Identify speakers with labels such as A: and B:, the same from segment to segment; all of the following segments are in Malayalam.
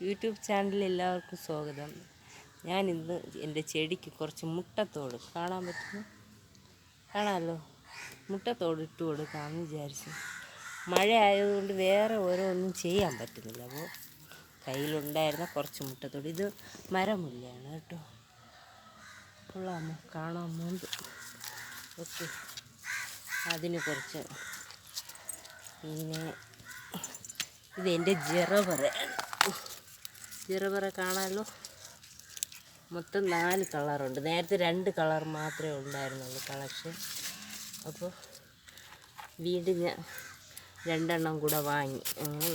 A: യൂട്യൂബ് ചാനലിൽ എല്ലാവർക്കും സ്വാഗതം. ഞാനിന്ന് എൻ്റെ ചെടിക്ക് കുറച്ച് മുട്ടത്തോട് കാണാമല്ലോ, മുട്ടത്തോട് ഇട്ട് കൊടുക്കാമെന്ന് വിചാരിച്ചു. മഴ ആയതുകൊണ്ട് വേറെ ഓരോന്നും ചെയ്യാൻ പറ്റുന്നില്ല. അപ്പോൾ കയ്യിലുണ്ടായിരുന്ന കുറച്ച് മുട്ടത്തോട്, ഇത് മരമുല്ലയാണ് കേട്ടോ. കൊള്ളാമോ? കാണാമോ? ഓക്കെ, അതിന് കുറച്ച്. പിന്നെ ഇതെൻ്റെ ജിറപറ കാണാമല്ലോ. മൊത്തം 4 കളറുണ്ട്. നേരത്തെ 2 കളർ മാത്രമേ ഉണ്ടായിരുന്നുള്ളൂ കളക്ഷൻ. അപ്പോൾ വീണ്ടും ഞാൻ 2 എണ്ണം കൂടെ വാങ്ങി,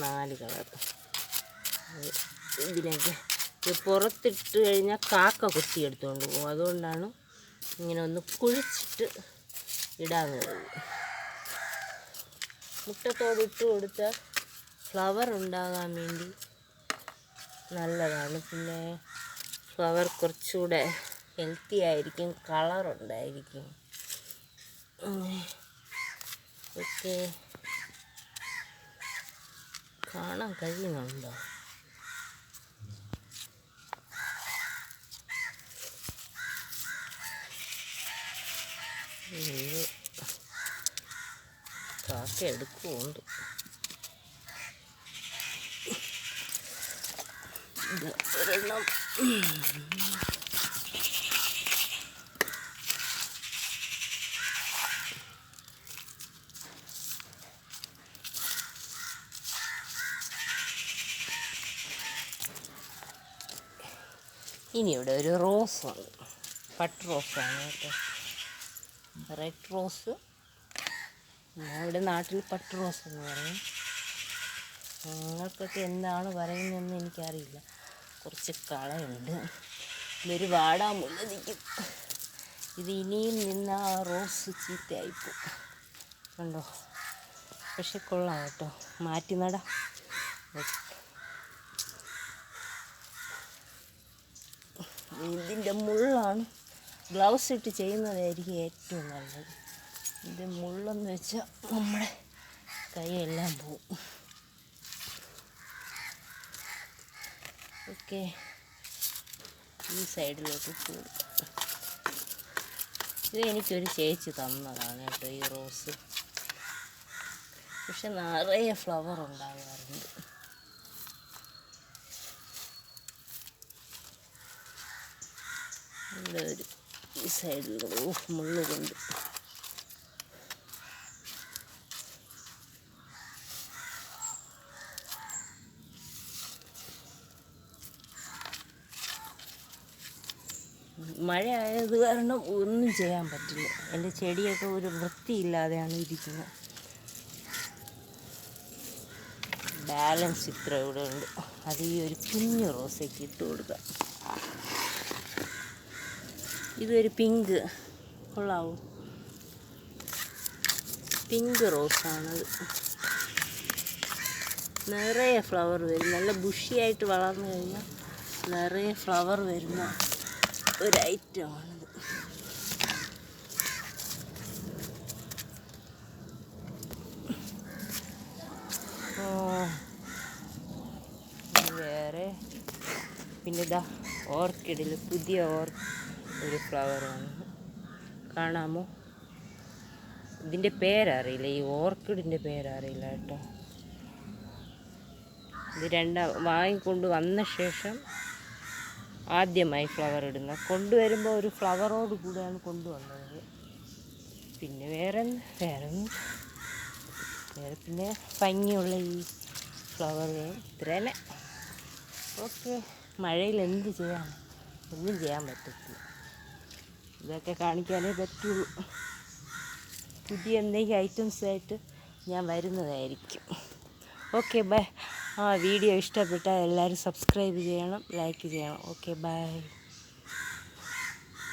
A: 4 കളർ. ഇതിനൊക്കെ പുറത്തിട്ട് കഴിഞ്ഞാൽ കാക്ക കൊത്തിയെടുത്തുകൊണ്ട് പോകും. അതുകൊണ്ടാണ് ഇങ്ങനെ ഒന്ന് കുഴിച്ചിട്ട് ഇടാവുന്നത്. മുട്ടത്തോട് ഇട്ട് കൊടുത്താൽ ഫ്ലവർ ഉണ്ടാകാൻ വേണ്ടി നല്ലതാണ്. പിന്നെ ഫ്ലവർ കുറച്ചുകൂടെ ഹെൽത്തി ആയിരിക്കും, കളറുണ്ടായിരിക്കും. ഓക്കെ, കാണാൻ കഴിയുന്നുണ്ടോ? കാക്ക എടുക്കുന്നുണ്ട്. ഒരെണ്ണം ഇനി ഇവിടെ ഒരു റോസുണ്ട്, പട്ട് റോസാണ് കേട്ടോ. റെഡ് റോസ്, ഇവിടെ നാട്ടിൽ പട്ട് റോസ് എന്ന് പറയും. നിങ്ങൾക്കൊക്കെ എന്താണ് പറയുന്നതെന്ന് എനിക്കറിയില്ല. കുറച്ച് കളയുണ്ട്. ഇതൊരു വാടാമുല്ല നിൽക്കും. ഇത് ഇനിയും നിന്ന് ആ റോസ് ചീത്തയായിപ്പോവും. കണ്ടോ? പക്ഷെ കൊള്ളാം കേട്ടോ, മാറ്റി നടാം. ഇതിൻ്റെ മുള്ളാണ്, ഗ്ലൗസ് ഇട്ട് ചെയ്യുന്നതായിരിക്കും ഏറ്റവും നല്ലത്. ഇത് മുള്ളെന്ന് വെച്ചാൽ നമ്മുടെ കൈയെല്ലാം പോവും. ഓക്കെ, ഈ സൈഡിലോട്ട് ഇട്ട് കൊടുക്കാം. ഇത് എനിക്കൊരു ചേച്ചി തന്നതാണ് കേട്ടോ ഈ റോസ്. പക്ഷെ നിറയെ ഫ്ലവർ ഉണ്ടാകാറുണ്ട്. ഇവിടെ ഒരു ഈ സൈഡിൽ മുള്ളു കൊണ്ട് മഴ ആയത് കാരണം ഒന്നും ചെയ്യാൻ പറ്റില്ല. എൻ്റെ ചെടിയൊക്കെ ഒരു വൃത്തിയില്ലാതെയാണ് ഇരിക്കുന്നത്. ബാലൻസ് ഇത്ര ഇവിടെ ഉണ്ട്. അത് ഈ ഒരു കുഞ്ഞു റോസയ്ക്ക് ഇട്ട് കൊടുക്കാം. ഇതൊരു പിങ്ക്, കൊള്ളാവോ? പിങ്ക് റോസാണത്. നിറയെ ഫ്ലവർ വരും. നല്ല ബുഷിയായിട്ട് വളർന്നു കഴിഞ്ഞാൽ നിറയെ ഫ്ലവർ വരുന്ന ഒരു ഐറ്റമാണിത്. വേറെ പിന്നെ ഇതാ ഓർക്കിഡിൽ പുതിയ ഒരു ഫ്ലവറാണ്. കാണാമോ? ഇതിൻ്റെ പേരറിയില്ല, ഈ ഓർക്കിഡിൻ്റെ പേരറിയില്ല കേട്ടോ. ഇത് വാങ്ങിക്കൊണ്ട് വന്ന ശേഷം ആദ്യമായി ഫ്ലവർ ഇടുന്ന. കൊണ്ടുവരുമ്പോൾ ഒരു ഫ്ലവറോട് കൂടെയാണ് കൊണ്ടുവന്നത്. പിന്നെ വേറെ പിന്നെ ഭംഗിയുള്ള ഈ ഫ്ലവർ ഇത്ര തന്നെ. ഓക്കെ, മഴയിൽ എന്ത് ചെയ്യാൻ, ഒന്നും ചെയ്യാൻ പറ്റത്തില്ല. ഇതൊക്കെ കാണിക്കാനേ പറ്റുള്ളൂ. പുതിയ എന്തെങ്കിലും ഐറ്റംസായിട്ട് ഞാൻ വരുന്നതായിരിക്കും. Okay, by. വീഡിയോ ഇഷ്ടപ്പെട്ടാൽ എല്ലാവരും സബ്സ്ക്രൈബ് ചെയ്യണം, ലൈക്ക് ചെയ്യണം. Okay, by.